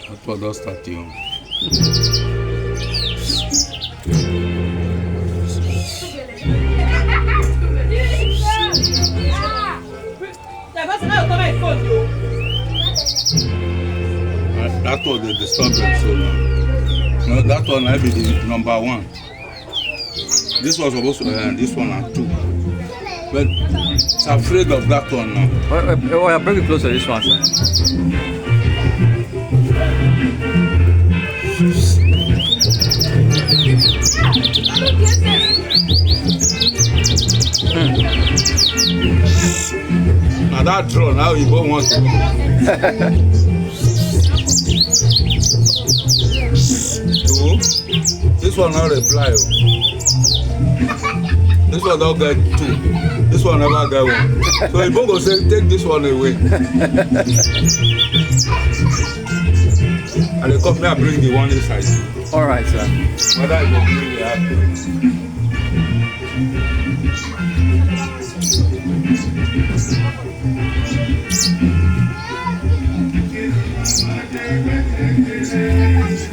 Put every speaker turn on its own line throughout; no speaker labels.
That's what does start you. That was the disturbance so long. No, that one might be the number one. This was supposed to end, this one and two. But I'm afraid of that one now.
Oh, bring it closer to this one, sir.
Now that draw, now you both want to. Two. This one not reply. This one don't get two. This one never get one. So you both go say, take this one away. And they come here and bring the one inside.
All right, sir.
Whether it will bring the apple.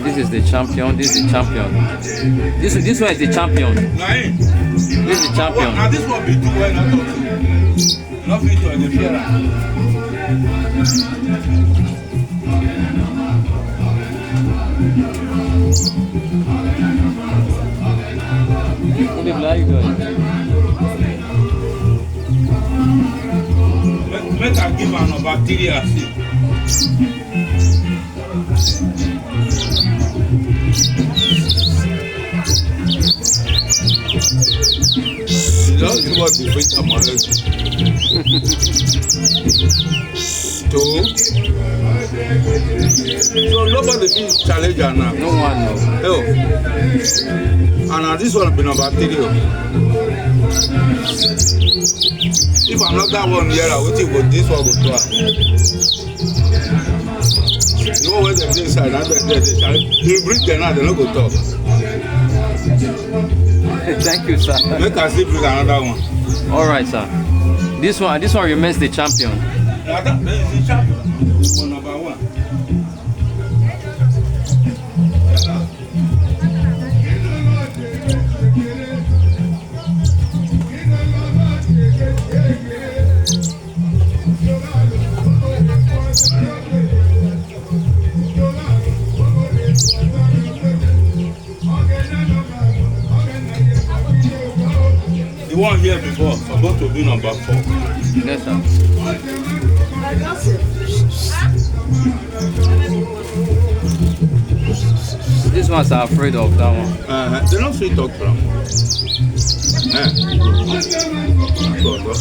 This is the champion. This is the champion. This one is the champion.
Nine.
This is the champion.
Now this one be too well not to. Nothing to interfere.
What are you doing?
Make I give an number 3 and see. Just give us the weight of already. Two. So nobody feels challenger now.
No one knows.
Oh. And now this one will be number 3. If another one here, I will think this one will go. You know when they play inside, now they challenge. You bring them now, they don't go talk.
Thank you, sir.
Make us see bring another one.
All right, sir. This one remains the champion.
Now that is the champion. For number 1. The one here before supposed to be number 4.
Yes, sir. These ones are afraid of that one.
They don't fit talk from.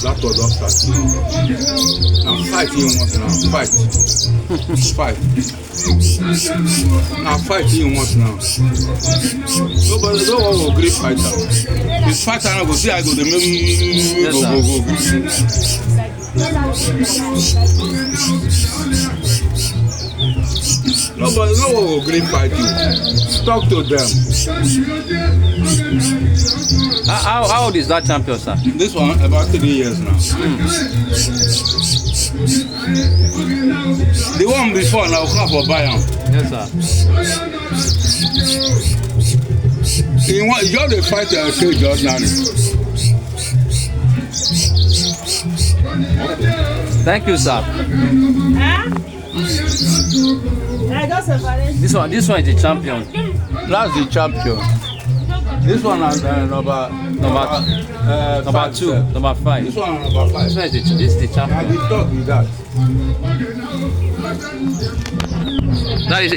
That was not starting. Now fight you want now. Fight. Fight. Now fight you want now. Nobody, no one will agree fighter. This fighter now go see I go the Nobody, no one will agree fight you. Talk to them.
How old is that champion, sir?
This one about 3 years now. The one before now come for Bayern.
Yes, sir.
You just the fight and cage ordinary.
Thank you, sir. This one is the champion.
That's the champion. This one is number
2, number 5.
This one is number 5.
This is the champion.
I will talk with that.
That is.